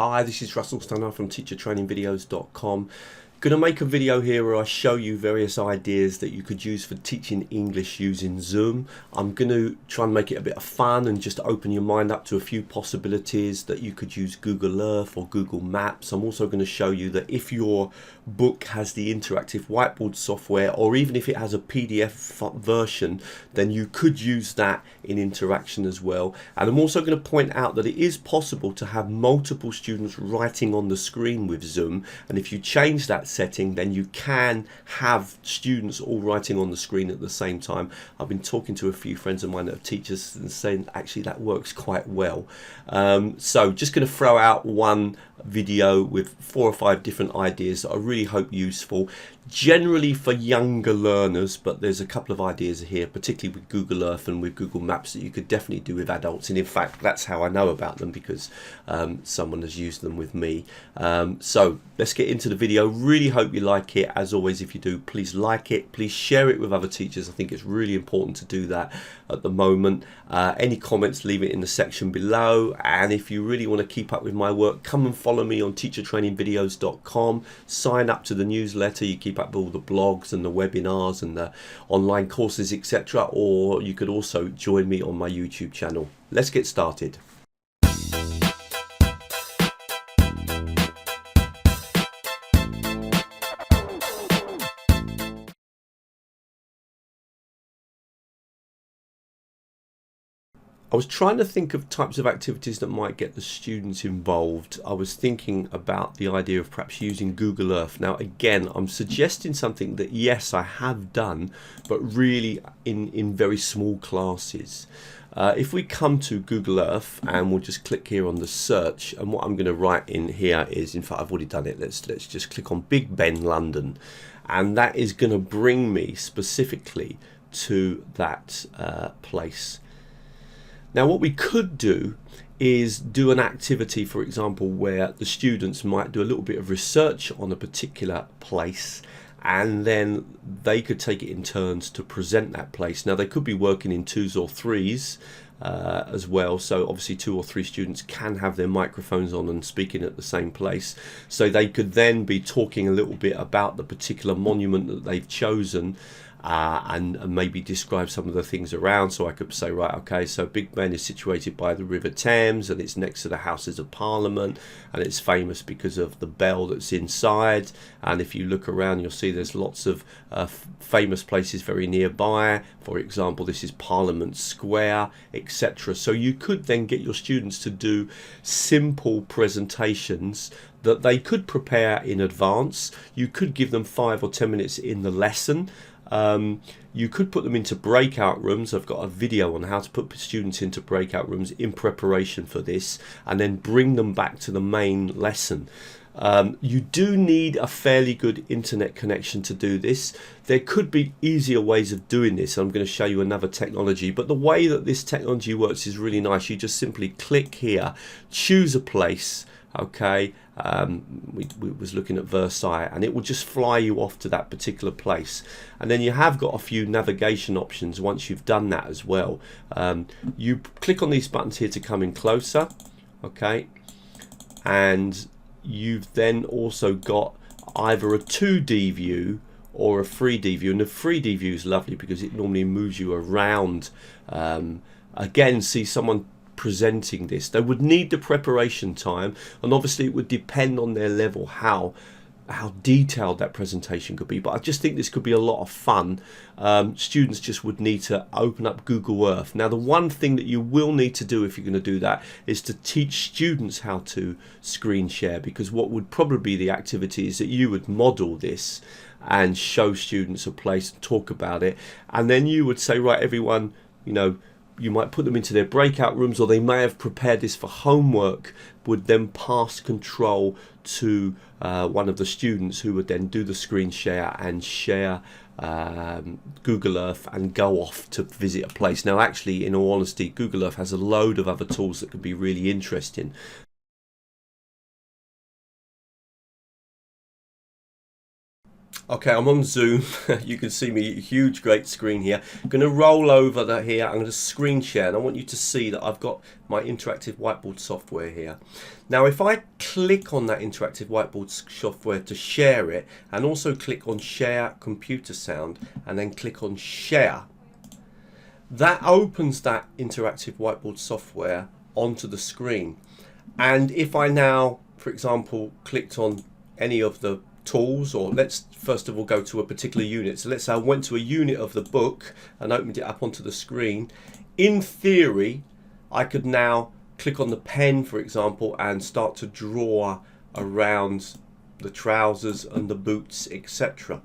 Hi, this is Russell Stunner from teachertrainingvideos.com. Going to make a video here where I show you various ideas that you could use for teaching English using Zoom. I'm going to try and make it a bit of fun and just open your mind up to a few possibilities that you could use Google Earth or Google Maps. I'm also going to show you that if your book has the interactive whiteboard software, or even if it has a PDF version, then you could use that in interaction as well. And I'm also going to point out that it is possible to have multiple students writing on the screen with Zoom, and if you change that setting, then you can have students all writing on the screen at the same time. I've been talking to a few friends of mine that are teachers and saying actually that works quite well. So just going to throw out one video with 4 or 5 different ideas that I really hope useful, generally for younger learners, but there's a couple of ideas here, particularly with Google Earth and with Google Maps, that you could definitely do with adults. And in fact, that's how I know about them, because someone has used them with me. So let's get into the video. Really hope you like it. As always, if you do, please like it, please share it with other teachers. I think it's really important to do that at the moment. Any comments, leave it in the section below, and if you really want to keep up with my work, come and follow me on teachertrainingvideos.com. sign up to the newsletter. You keep up with all the blogs and the webinars and the online courses, etc. Or you could also join me on my YouTube channel. Let's get started. I was trying to think of types of activities that might get the students involved. I was thinking about the idea of perhaps using Google Earth. Now again, I'm suggesting something that yes, I have done, but really in very small classes. If we come to Google Earth and we'll just click here on the search, and what I'm going to write in here is, in fact I've already done it, let's just click on Big Ben London, and that is going to bring me specifically to that place. Now what we could do is do an activity, for example, where the students might do a little bit of research on a particular place, and then they could take it in turns to present that place. Now they could be working in 2s or 3s as well, so obviously 2 or 3 students can have their microphones on and speaking at the same place, so they could then be talking a little bit about the particular monument that they've chosen, and maybe describe some of the things around. So I could say, right, okay, so Big Ben is situated by the River Thames, and it's next to the Houses of Parliament, and it's famous because of the bell that's inside. And if you look around, you'll see there's lots of famous places very nearby. For example, this is Parliament Square, etc. So you could then get your students to do simple presentations that they could prepare in advance. You could give them 5 or 10 minutes in the lesson. You could put them into breakout rooms. I've got a video on how to put students into breakout rooms in preparation for this, and then bring them back to the main lesson. You do need a fairly good internet connection to do this. There could be easier ways of doing this. I'm going to show you another technology, but the way that this technology works is really nice. You just simply click here, choose a place. Okay, we was looking at Versailles, and it will just fly you off to that particular place. And then you have got a few navigation options once you've done that as well. You click on these buttons here to come in closer, okay, and you've then also got either a 2D view or a 3D view, and the 3D view is lovely because it normally moves you around. Again, see someone presenting this, they would need the preparation time, and obviously it would depend on their level how detailed that presentation could be, but I just think this could be a lot of fun. Students just would need to open up Google Earth. Now the one thing that you will need to do if you're going to do that is to teach students how to screen share, because what would probably be the activity is that you would model this and show students a place and talk about it, and then you would say, right everyone, you know, you might put them into their breakout rooms, or they may have prepared this for homework, would then pass control to one of the students, who would then do the screen share and share Google Earth and go off to visit a place. Now actually, in all honesty, Google Earth has a load of other tools that can be really interesting. Okay, I'm on Zoom. You can see me, huge, great screen here. I'm going to roll over that here. I'm going to screen share, and I want you to see that I've got my interactive whiteboard software here. Now, if I click on that interactive whiteboard software to share it, and also click on share computer sound, and then click on share, that opens that interactive whiteboard software onto the screen. And if I now, for example, clicked on any of the tools, or let's first of all go to a particular unit. So let's say I went to a unit of the book and opened it up onto the screen. In theory, I could now click on the pen, for example, and start to draw around the trousers and the boots, etc.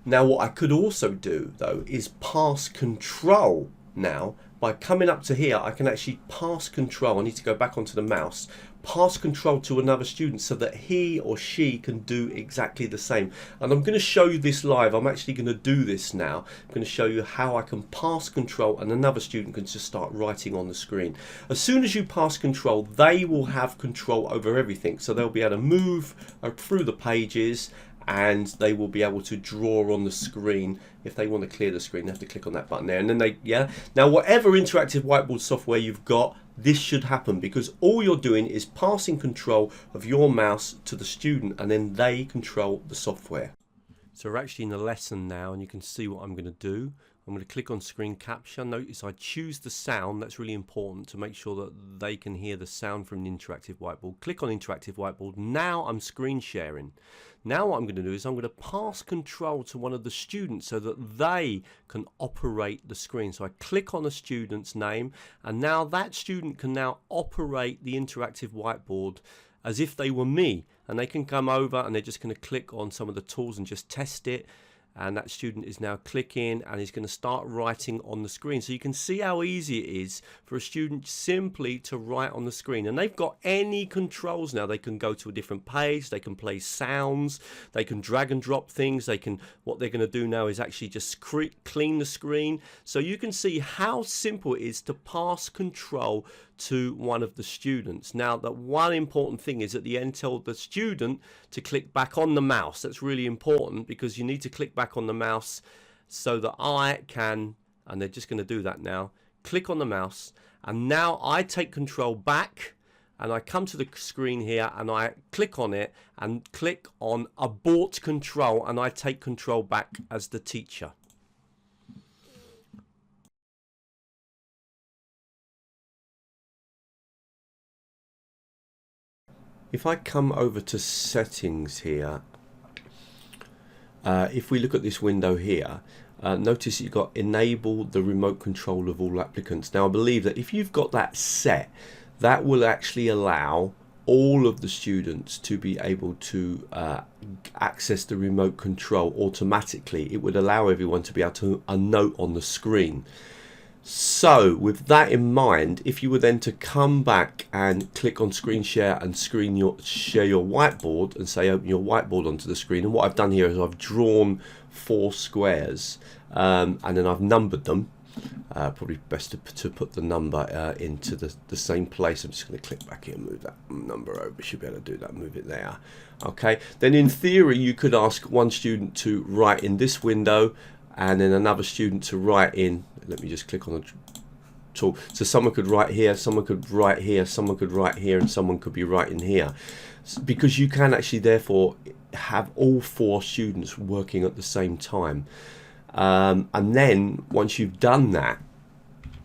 Now, what I could also do, though, is pass control. Now, by coming up to here, I can actually pass control. I need to go back onto the mouse. Pass control to another student so that he or she can do exactly the same. And I'm going to show you this live. I'm actually going to do this now. I'm going to show you how I can pass control and another student can just start writing on the screen. As soon as you pass control, they will have control over everything. So they'll be able to move through the pages, and they will be able to draw on the screen. If they want to clear the screen, they have to click on that button there, and then now whatever interactive whiteboard software you've got, this should happen, because all you're doing is passing control of your mouse to the student, and then they control the software. So we're actually in the lesson now, and you can see what I'm going to do. I'm going to click on screen capture. Notice I choose the sound. That's really important to make sure that they can hear the sound from the interactive whiteboard. Click on interactive whiteboard. Now I'm screen sharing. Now what I'm going to do is I'm going to pass control to one of the students so that they can operate the screen. So I click on a student's name, and now that student can now operate the interactive whiteboard as if they were me, and they can come over and they're just going to click on some of the tools and just test it. And that student is now clicking and is going to start writing on the screen. So you can see how easy it is for a student simply to write on the screen. And they've got any controls now. They can go to a different page, they can play sounds, they can drag and drop things, what they're going to do now is actually just clean the screen. So you can see how simple it is to pass control to one of the students. Now, that one important thing is at the end, tell the student to click back on the mouse. That's really important, because you need to click back on the mouse so that I can, and they're just going to do that now, click on the mouse, and now I take control back, and I come to the screen here and I click on it and click on abort control, and I take control back as the teacher. If I come over to settings here, if we look at this window here, notice you've got enable the remote control of all applicants. Now I believe that if you've got that set, that will actually allow all of the students to be able to access the remote control automatically. It would allow everyone to be able to note on the screen. So with that in mind, if you were then to come back and click on screen share and share your whiteboard and say open your whiteboard onto the screen, and what I've done here is I've drawn 4 squares and then I've numbered them. Probably best to put the number into the same place. I'm just going to click back here and move that number over. Should be able to do that, move it there. Okay, then in theory you could ask one student to write in this window and then another student to write in, let me just click on the tool, so someone could write here, someone could write here, someone could write here, and someone could be writing here, because you can actually therefore have all 4 students working at the same time. And then once you've done that,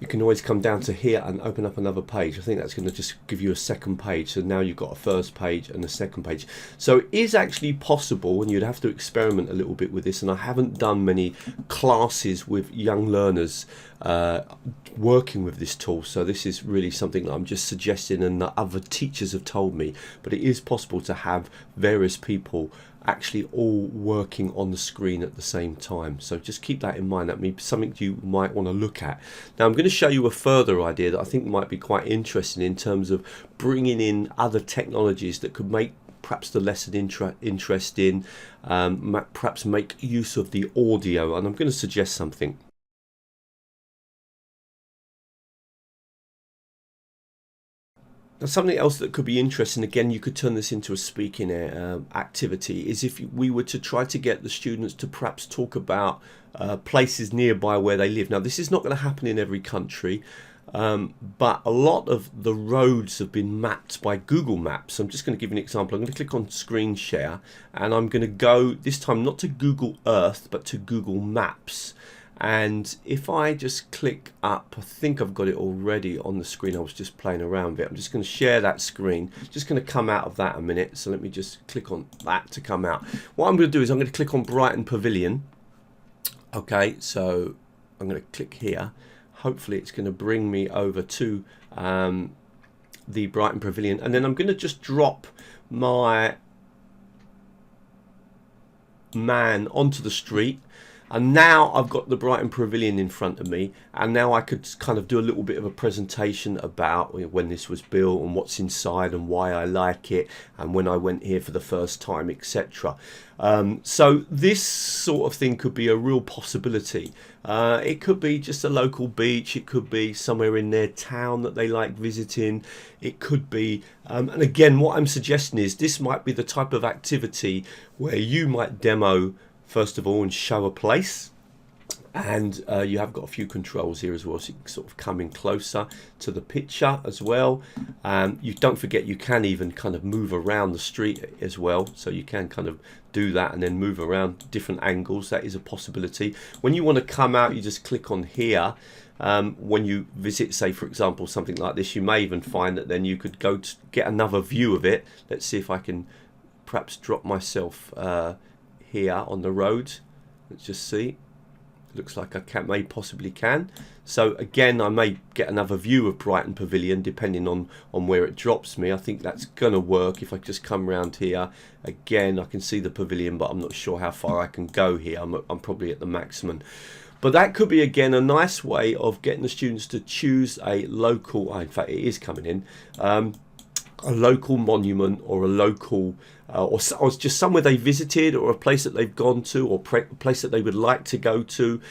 you can always come down to here and open up another page. I think that's going to just give you a second page. So now you've got a first page and a second page. So it is actually possible, and you'd have to experiment a little bit with this. And I haven't done many classes with young learners working with this tool. So this is really something that I'm just suggesting and that other teachers have told me. But it is possible to have various people actually all working on the screen at the same time. So just keep that in mind. That may be something you might want to look at. Now I'm going to show you a further idea that I think might be quite interesting in terms of bringing in other technologies that could make perhaps the lesson interesting, perhaps make use of the audio, and I'm going to suggest something. Now, something else that could be interesting, again, you could turn this into a speaking activity, is if we were to try to get the students to perhaps talk about places nearby where they live. Now, this is not going to happen in every country, but a lot of the roads have been mapped by Google Maps. I'm just going to give you an example. I'm going to click on screen share, and I'm going to go this time not to Google Earth, but to Google Maps. And if I just click up, I think I've got it already on the screen. I was just playing around with it. I'm just going to share that screen. Just going to come out of that a minute. So let me just click on that to come out. What I'm going to do is I'm going to click on Brighton Pavilion. Okay, so I'm going to click here. Hopefully it's going to bring me over to the Brighton Pavilion. And then I'm going to just drop my man onto the street. And now I've got the Brighton Pavilion in front of me, and now I could kind of do a little bit of a presentation about when this was built and what's inside and why I like it and when I went here for the first time, etc. So this sort of thing could be a real possibility. It could be just a local beach, it could be somewhere in their town that they like visiting, it could be, and again what I'm suggesting is this might be the type of activity where you might demo first of all and show a place, and you have got a few controls here as well, so you can sort of come in closer to the picture as well. You don't forget you can even kind of move around the street as well, so you can kind of do that and then move around different angles. That is a possibility. When you want to come out, you just click on here. When you visit, say for example something like this, you may even find that then you could go to get another view of it. Let's see if I can perhaps drop myself here on the road. Let's just see. Looks like I may possibly can. So again, I may get another view of Brighton Pavilion depending on where it drops me. I think that's gonna work. If I just come around here again, I can see the pavilion, but I'm not sure how far I can go here. I'm probably at the maximum. But that could be again a nice way of getting the students to choose a local, in fact it is coming in, a local monument or a local or just somewhere they visited, or a place that they've gone to, or a place that they would like to go to.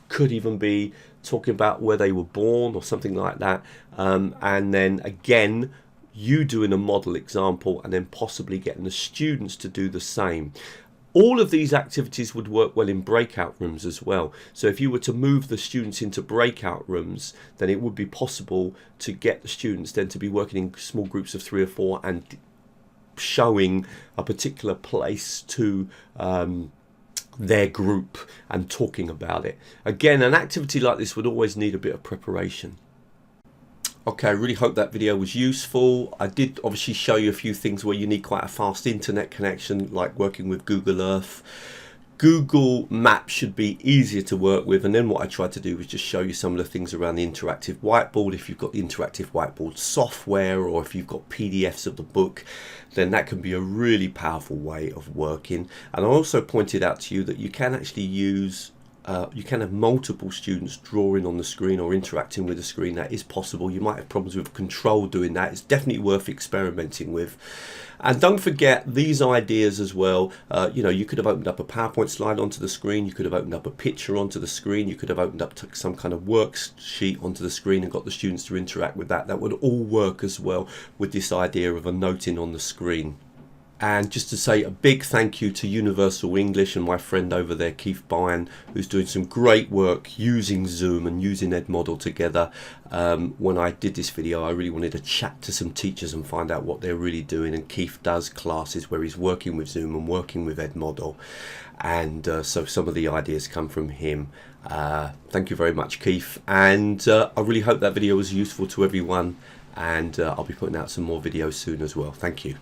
Could even be talking about where they were born or something like that. And then again, you doing a model example and then possibly getting the students to do the same. All of these activities would work well in breakout rooms as well. So if you were to move the students into breakout rooms, then it would be possible to get the students then to be working in small groups of 3 or 4 and showing a particular place to their group and talking about it. Again, an activity like this would always need a bit of preparation. Okay, I really hope that video was useful. I did obviously show you a few things where you need quite a fast internet connection, like working with Google Earth. Google Maps should be easier to work with, and then what I tried to do was just show you some of the things around the interactive whiteboard. If you've got the interactive whiteboard software, or if you've got PDFs of the book, then that can be a really powerful way of working. And I also pointed out to you that you can actually use you can have multiple students drawing on the screen or interacting with the screen. That is possible. You might have problems with control doing that. It's definitely worth experimenting with. And don't forget these ideas as well. You know, you could have opened up a PowerPoint slide onto the screen. You could have opened up a picture onto the screen. You could have opened up some kind of worksheet onto the screen and got the students to interact with that. That would all work as well with this idea of a noting on the screen. And just to say a big thank you to Universal English and my friend over there, Keith Byrne, who's doing some great work using Zoom and using Edmodel together. When I did this video, I really wanted to chat to some teachers and find out what they're really doing. And Keith does classes where he's working with Zoom and working with Edmodel. And so some of the ideas come from him. Thank you very much, Keith. And I really hope that video was useful to everyone. And I'll be putting out some more videos soon as well. Thank you.